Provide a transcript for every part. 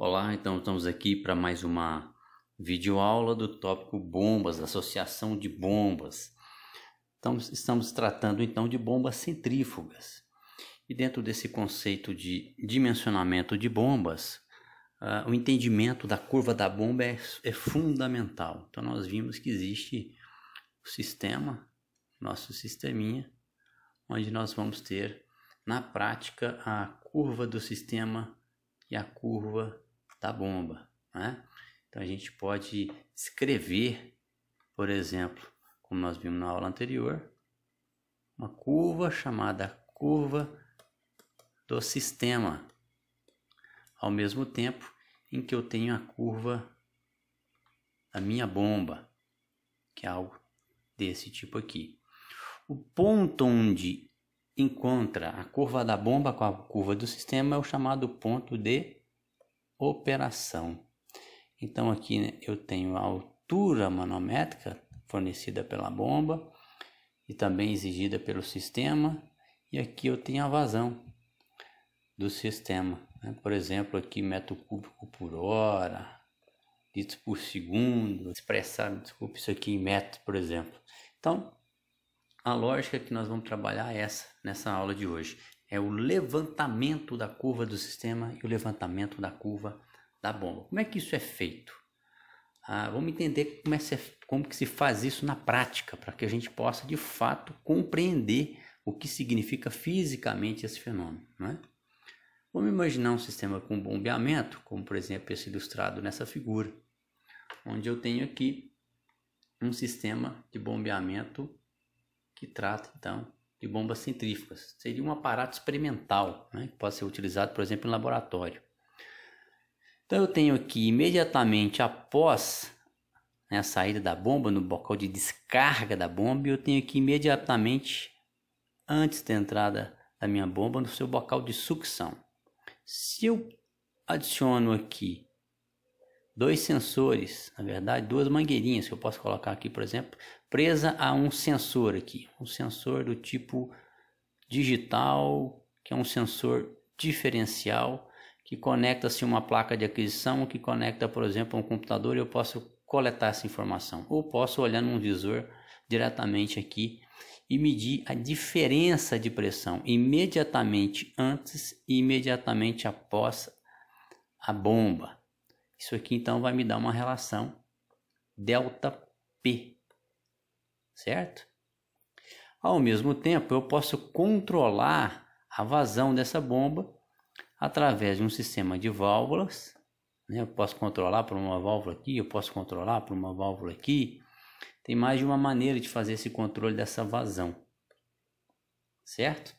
Olá, então estamos aqui para mais uma videoaula do tópico bombas, associação de bombas. Então, estamos tratando então de bombas centrífugas. E dentro desse conceito de dimensionamento de bombas, o entendimento da curva da bomba é fundamental. Então nós vimos que existe o sistema, nosso sisteminha, onde nós vamos ter na prática a curva do sistema e a curva da bomba, né? Então a gente pode escrever, por exemplo, como nós vimos na aula anterior, uma curva chamada curva do sistema, ao mesmo tempo em que eu tenho a curva da minha bomba, que é algo desse tipo aqui. O ponto onde encontra a curva da bomba com a curva do sistema é o chamado ponto de operação. Então aqui, né, eu tenho a altura manométrica fornecida pela bomba e também exigida pelo sistema, e aqui eu tenho a vazão do sistema, né? Por exemplo, aqui metro cúbico por hora, litros por segundo, expressar, desculpa, isso aqui em metros, por exemplo. Então, a lógica que nós vamos trabalhar é nessa aula de hoje. É o levantamento da curva do sistema e o levantamento da curva da bomba. Como é que isso é feito? Vamos entender como que se faz isso na prática, para que a gente possa, de fato, compreender o que significa fisicamente esse fenômeno, né? Vamos imaginar um sistema com bombeamento, como, por exemplo, esse ilustrado nessa figura, onde eu tenho aqui um sistema de bombeamento que trata, então, de bombas centrífugas. Seria um aparato experimental, né, que pode ser utilizado, por exemplo, em laboratório. Então eu tenho aqui, imediatamente após, né, a saída da bomba, no bocal de descarga da bomba, eu tenho aqui imediatamente antes da entrada da minha bomba no seu bocal de sucção. Se eu adiciono aqui dois sensores, na verdade duas mangueirinhas que eu posso colocar aqui, por exemplo, presa a um sensor aqui, um sensor do tipo digital, que é um sensor diferencial, que conecta-se a uma placa de aquisição, que conecta, por exemplo, a um computador, e eu posso coletar essa informação, ou posso olhar num visor diretamente aqui e medir a diferença de pressão imediatamente antes e imediatamente após a bomba. Isso aqui então vai me dar uma relação ΔP, certo? Ao mesmo tempo, eu posso controlar a vazão dessa bomba através de um sistema de válvulas, né? Eu posso controlar por uma válvula aqui, eu posso controlar por uma válvula aqui. Tem mais de uma maneira de fazer esse controle dessa vazão, certo?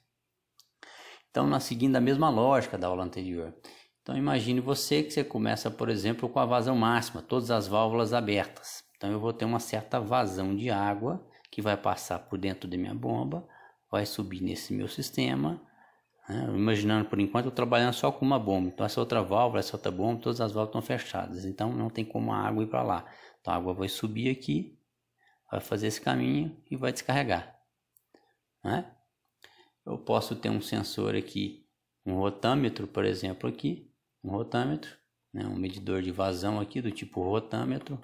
Então, nós seguindo a mesma lógica da aula anterior. Então, imagine que você começa, por exemplo, com a vazão máxima, todas as válvulas abertas. Então, eu vou ter uma certa vazão de água que vai passar por dentro da minha bomba, vai subir nesse meu sistema, né? Imaginando, por enquanto, eu trabalhando só com uma bomba. Então, essa outra válvula, essa outra bomba, todas as válvulas estão fechadas. Então, não tem como a água ir para lá. Então, a água vai subir aqui, vai fazer esse caminho e vai descarregar, né? Eu posso ter um sensor aqui, um rotâmetro, por exemplo, aqui, um rotâmetro, né? Um medidor de vazão aqui do tipo rotâmetro,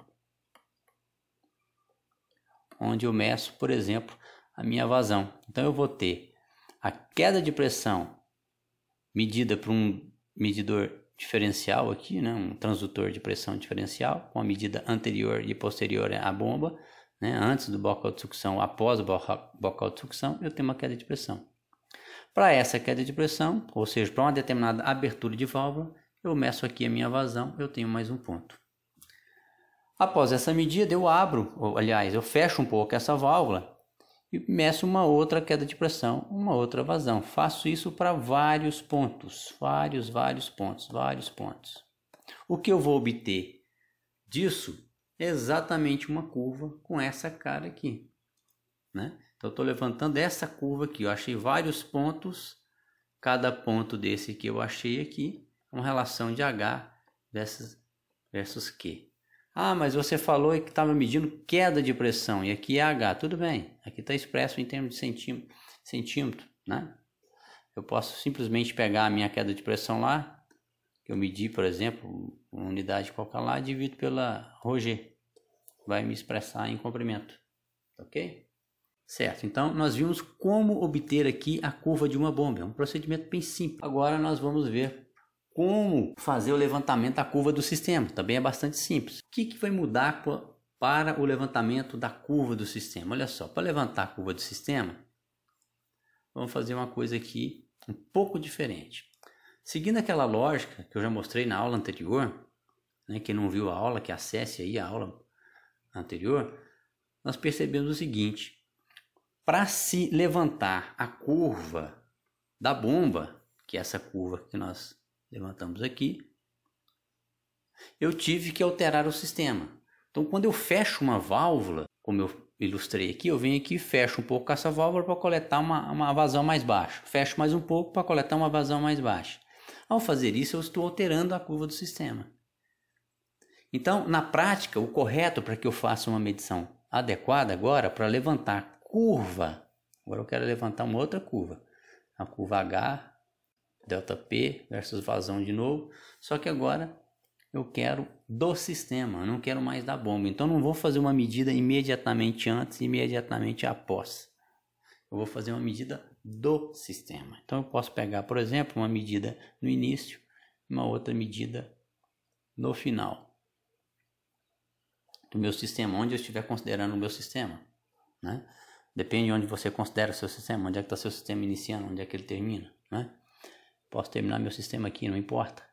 onde eu meço, por exemplo, a minha vazão. Então eu vou ter a queda de pressão medida por um medidor diferencial aqui, né? Um transdutor de pressão diferencial, com a medida anterior e posterior à bomba, né? Antes do bocal de sucção, após o bocal de sucção, eu tenho uma queda de pressão. Para essa queda de pressão, ou seja, para uma determinada abertura de válvula, eu meço aqui a minha vazão, eu tenho mais um ponto. Após essa medida, eu abro, ou, aliás, eu fecho um pouco essa válvula e meço uma outra queda de pressão, uma outra vazão. Faço isso para vários pontos, vários pontos. O que eu vou obter disso é exatamente uma curva com essa cara aqui, né? Então eu estou levantando essa curva aqui, eu achei vários pontos, cada ponto desse que eu achei aqui, uma relação de H versus Q. Mas você falou que estava medindo queda de pressão, e aqui é H, tudo bem, aqui está expresso em termos de centímetro, né? Eu posso simplesmente pegar a minha queda de pressão lá, que eu medi, por exemplo, uma unidade qualquer lá, divido pela ρg. Vai me expressar em comprimento. Ok? Certo, então nós vimos como obter aqui a curva de uma bomba. É um procedimento bem simples. Agora nós vamos ver como fazer o levantamento da curva do sistema. Também é bastante simples. O que vai mudar para o levantamento da curva do sistema? Olha só, para levantar a curva do sistema, vamos fazer uma coisa aqui um pouco diferente. Seguindo aquela lógica que eu já mostrei na aula anterior, né, quem não viu a aula, que acesse aí a aula anterior, nós percebemos o seguinte: para se levantar a curva da bomba, que é essa curva que nós levantamos aqui, eu tive que alterar o sistema. Então, quando eu fecho uma válvula, como eu ilustrei aqui, eu venho aqui e fecho um pouco essa válvula para coletar uma vazão mais baixa. Fecho mais um pouco para coletar uma vazão mais baixa. Ao fazer isso, eu estou alterando a curva do sistema. Então, na prática, o correto para que eu faça uma medição adequada agora, para levantar a curva, agora eu quero levantar uma outra curva, a curva H, ΔP versus vazão de novo, só que agora eu quero do sistema, eu não quero mais da bomba. Então, não vou fazer uma medida imediatamente antes e imediatamente após. Eu vou fazer uma medida do sistema. Então, eu posso pegar, por exemplo, uma medida no início e uma outra medida no final do meu sistema, onde eu estiver considerando o meu sistema, né? Depende de onde você considera o seu sistema, onde é que está seu sistema iniciando, onde é que ele termina, né? Posso terminar meu sistema aqui, não importa.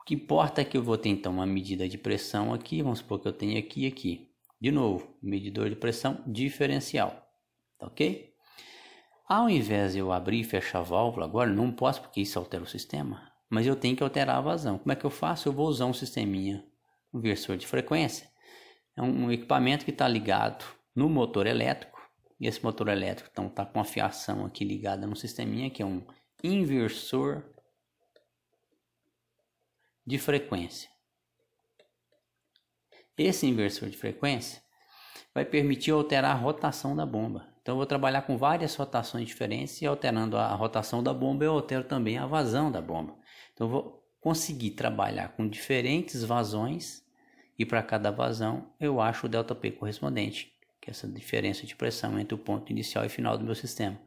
O que importa é que eu vou ter então uma medida de pressão aqui, vamos supor que eu tenho aqui e aqui. De novo, medidor de pressão diferencial, tá ok? Ao invés de eu abrir e fechar a válvula, agora não posso porque isso altera o sistema, mas eu tenho que alterar a vazão. Como é que eu faço? Eu vou usar um sisteminha, um inversor de frequência. É um equipamento que está ligado no motor elétrico, e esse motor elétrico então está com a fiação aqui ligada no sisteminha, que é um inversor de frequência. Esse inversor de frequência vai permitir alterar a rotação da bomba. Então eu vou trabalhar com várias rotações diferentes, e alterando a rotação da bomba eu altero também a vazão da bomba. Então eu vou conseguir trabalhar com diferentes vazões, e para cada vazão eu acho o ΔP correspondente, que é essa diferença de pressão entre o ponto inicial e final do meu sistema.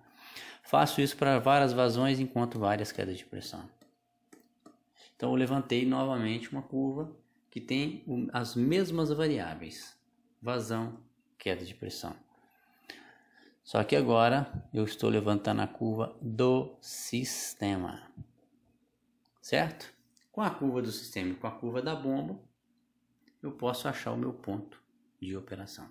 Faço isso para várias vazões, enquanto várias quedas de pressão. Então eu levantei novamente uma curva que tem as mesmas variáveis: vazão, queda de pressão. Só que agora eu estou levantando a curva do sistema, certo? Com a curva do sistema e com a curva da bomba, eu posso achar o meu ponto de operação.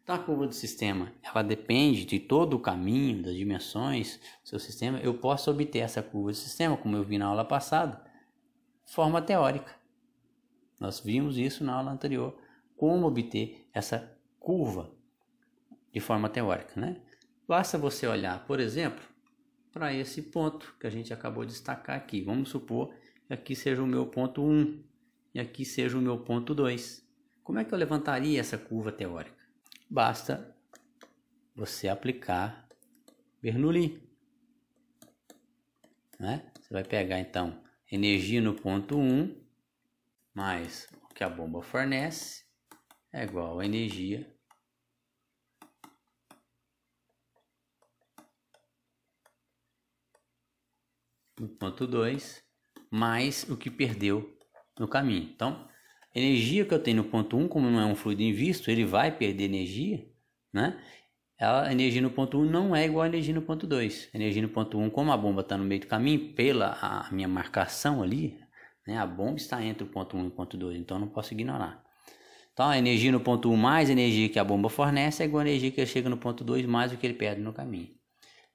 Então a curva do sistema, ela depende de todo o caminho, das dimensões do seu sistema. Eu posso obter essa curva do sistema, como eu vi na aula passada, de forma teórica. Nós vimos isso na aula anterior, como obter essa curva de forma teórica, né? Basta você olhar, por exemplo, para esse ponto que a gente acabou de destacar aqui. Vamos supor que aqui seja o meu ponto 1 e aqui seja o meu ponto 2. Como é que eu levantaria essa curva teórica? Basta você aplicar Bernoulli, né? Você vai pegar então energia no ponto 1 mais o que a bomba fornece é igual a energia no ponto 2 mais o que perdeu no caminho. Então, a energia que eu tenho no ponto 1, como não é um fluido invisto, ele vai perder energia, né? A energia no ponto 1 não é igual a energia no ponto 2. A energia no ponto 1, como a bomba está no meio do caminho, pela a minha marcação ali, né? A bomba está entre o ponto 1 e o ponto 2, então eu não posso ignorar. Então, a energia no ponto 1 mais a energia que a bomba fornece é igual a energia que chega no ponto 2 mais o que ele perde no caminho.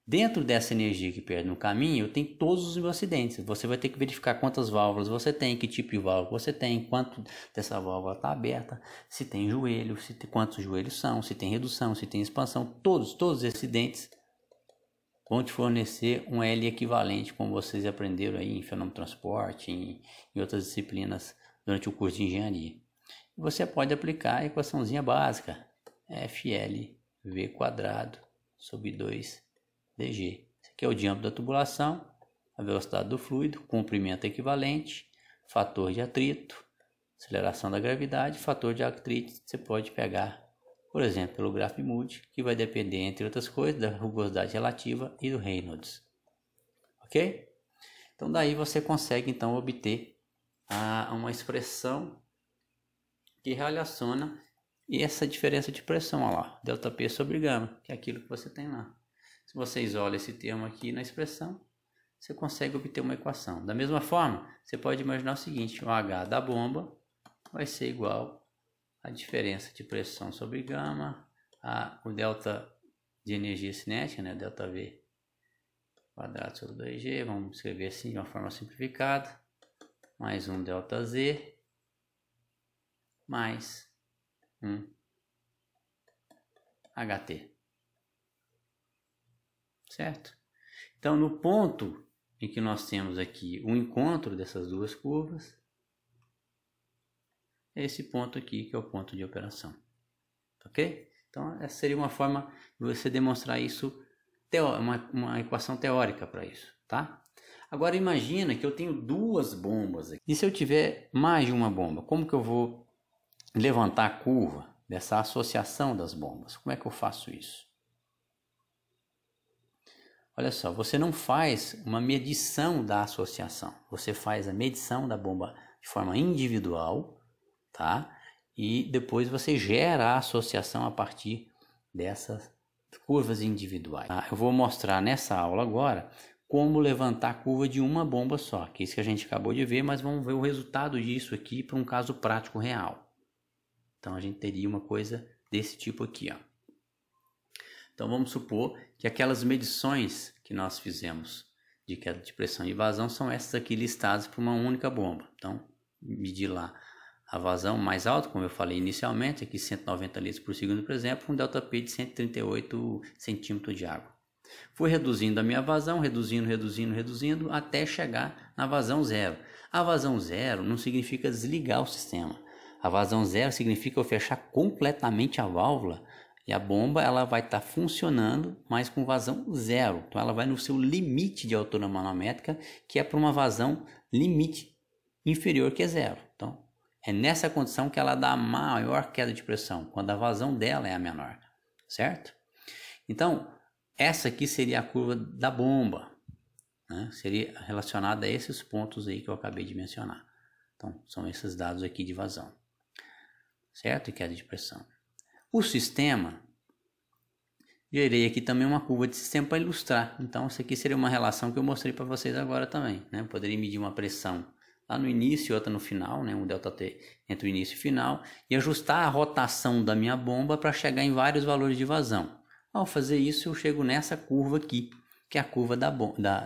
Dentro dessa energia que perde no caminho, eu tenho todos os meus acidentes. Você vai ter que verificar quantas válvulas você tem, que tipo de válvula você tem, quanto dessa válvula está aberta, se tem joelho, quantos joelhos são, se tem redução, se tem expansão. Todos esses acidentes vão te fornecer um L equivalente, como vocês aprenderam aí em fenômeno transporte, em outras disciplinas durante o curso de engenharia. Você pode aplicar a equaçãozinha básica, FLV² sobre 2 dg. Esse aqui é o diâmetro da tubulação, a velocidade do fluido, comprimento equivalente, fator de atrito, aceleração da gravidade, fator de atrito. Você pode pegar, por exemplo, pelo grafo Moody, que vai depender, entre outras coisas, da rugosidade relativa e do Reynolds. Ok? Então daí você consegue então obter uma expressão que relaciona essa diferença de pressão, olha lá, ΔP sobre gama, que é aquilo que você tem lá. Se você isola esse termo aqui na expressão, você consegue obter uma equação. Da mesma forma, você pode imaginar o seguinte: o H da bomba vai ser igual à diferença de pressão sobre gama, o delta de energia cinética, né, ΔV quadrado sobre 2G, vamos escrever assim de uma forma simplificada, mais um ΔZ, mais um HT. Certo? Então, no ponto em que nós temos aqui o encontro dessas duas curvas, é esse ponto aqui que é o ponto de operação. Ok? Então, essa seria uma forma de você demonstrar isso, uma equação teórica para isso, tá? Agora, imagina que eu tenho duas bombas aqui. E se eu tiver mais de uma bomba, como que eu vou levantar a curva dessa associação das bombas? Como é que eu faço isso? Olha só, você não faz uma medição da associação, você faz a medição da bomba de forma individual, tá? E depois você gera a associação a partir dessas curvas individuais. Eu vou mostrar nessa aula agora como levantar a curva de uma bomba só, que é isso que a gente acabou de ver, mas vamos ver o resultado disso aqui para um caso prático real. Então a gente teria uma coisa desse tipo aqui, ó. Então vamos supor que aquelas medições que nós fizemos de queda de pressão e vazão são essas aqui listadas por uma única bomba. Então medir lá a vazão mais alta, como eu falei inicialmente, aqui 190 litros por segundo, por exemplo, um ΔP de 138 centímetros de água. Fui reduzindo a minha vazão, reduzindo, até chegar na vazão zero. A vazão zero não significa desligar o sistema. A vazão zero significa eu fechar completamente a válvula e a bomba ela vai estar funcionando, mas com vazão zero. Então ela vai no seu limite de altura manométrica, que é para uma vazão limite inferior que é zero. Então é nessa condição que ela dá a maior queda de pressão, quando a vazão dela é a menor, certo? Então essa aqui seria a curva da bomba, né? Seria relacionada a esses pontos aí que eu acabei de mencionar. Então são esses dados aqui de vazão, certo? E queda de pressão. O sistema, gerei aqui também uma curva de sistema para ilustrar. Então, isso aqui seria uma relação que eu mostrei para vocês agora também, né? Eu poderia medir uma pressão lá no início e outra no final, né? Um ΔT entre o início e o final, e ajustar a rotação da minha bomba para chegar em vários valores de vazão. Ao fazer isso, eu chego nessa curva aqui, que é a curva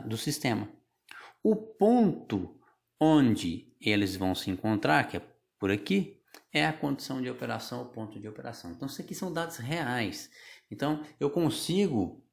do sistema. O ponto onde eles vão se encontrar, que é por aqui, é a condição de operação, o ponto de operação. Então, isso aqui são dados reais. Então, eu consigo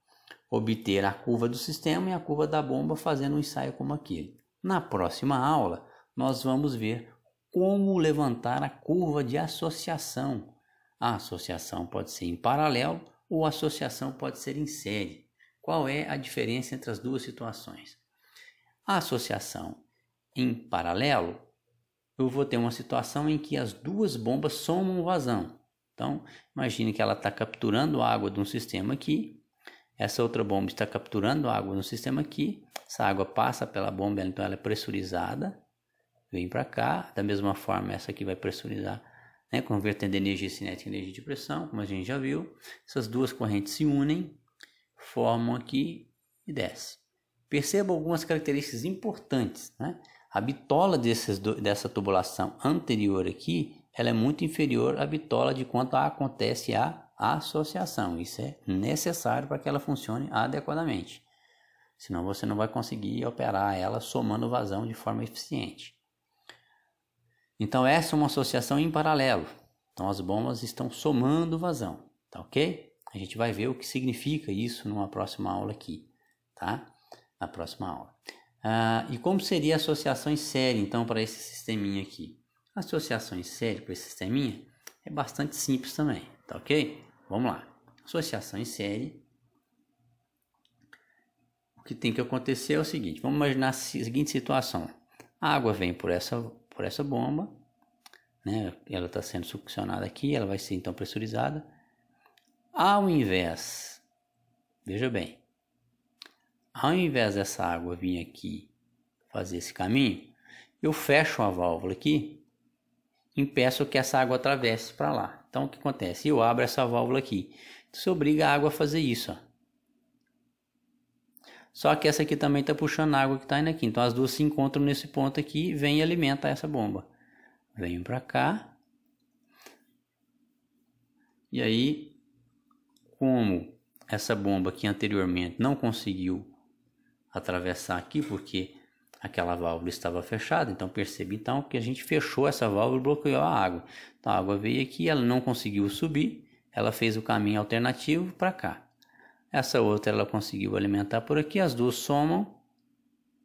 obter a curva do sistema e a curva da bomba fazendo um ensaio como aquele. Na próxima aula, nós vamos ver como levantar a curva de associação. A associação pode ser em paralelo ou a associação pode ser em série. Qual é a diferença entre as duas situações? A associação em paralelo, eu vou ter uma situação em que as duas bombas somam vazão. Então, imagine que ela está capturando água de um sistema aqui, essa outra bomba está capturando água no sistema aqui, essa água passa pela bomba, então ela é pressurizada, vem para cá, da mesma forma essa aqui vai pressurizar, né, convertendo energia cinética em energia de pressão, como a gente já viu. Essas duas correntes se unem, formam aqui e desce. Perceba algumas características importantes, né? A bitola dessa tubulação anterior aqui, ela é muito inferior à bitola de quando acontece a associação. Isso é necessário para que ela funcione adequadamente. Senão você não vai conseguir operar ela somando vazão de forma eficiente. Então essa é uma associação em paralelo. Então as bombas estão somando vazão, tá ok? A gente vai ver o que significa isso numa próxima aula aqui, tá? Na próxima aula. E como seria a associação em série, então, para esse sisteminha aqui? A associação em série para esse sisteminha é bastante simples também, tá ok? Vamos lá. Associação em série o que tem que acontecer é o seguinte, vamos imaginar a seguinte situação. A água vem por essa bomba, né? Ela está sendo succionada aqui, ela vai ser então pressurizada. Ao invés, veja bem, ao invés dessa água vir aqui fazer esse caminho, eu fecho a válvula aqui, impeço que essa água atravesse para lá. Então o que acontece? Eu abro essa válvula aqui, isso obriga a água a fazer isso, ó. Só que essa aqui também está puxando a água que está indo aqui. Então as duas se encontram nesse ponto aqui e vem e alimenta essa bomba. Venho para cá. E aí, como essa bomba aqui anteriormente não conseguiu atravessar aqui, porque aquela válvula estava fechada, então percebe então que a gente fechou essa válvula e bloqueou a água. Então a água veio aqui, ela não conseguiu subir, ela fez o caminho alternativo para cá. Essa outra ela conseguiu alimentar por aqui, as duas somam,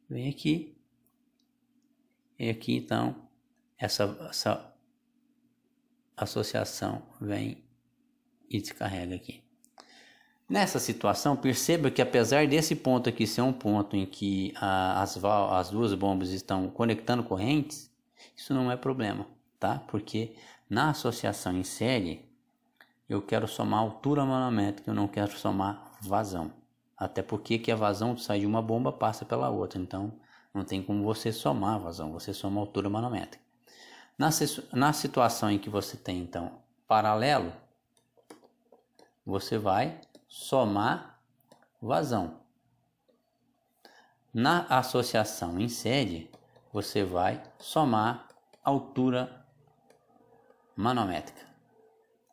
vem aqui, e aqui então essa associação vem e descarrega aqui. Nessa situação, perceba que apesar desse ponto aqui ser um ponto em que as duas bombas estão conectando correntes, isso não é problema, tá? Porque na associação em série, eu quero somar altura manométrica, eu não quero somar vazão. Até porque que a vazão sai de uma bomba passa pela outra, então não tem como você somar a vazão, você soma a altura manométrica. Na situação em que você tem então paralelo, você vai somar vazão. Na associação em série, você vai somar altura manométrica,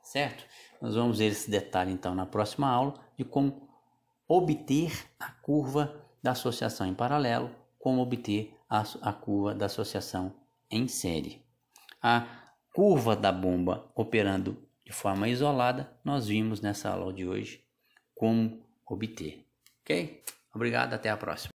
certo? Nós vamos ver esse detalhe então na próxima aula de como obter a curva da associação em paralelo, como obter a curva da associação em série. A curva da bomba operando de forma isolada, nós vimos nessa aula de hoje como obter. Ok? Obrigado, até a próxima.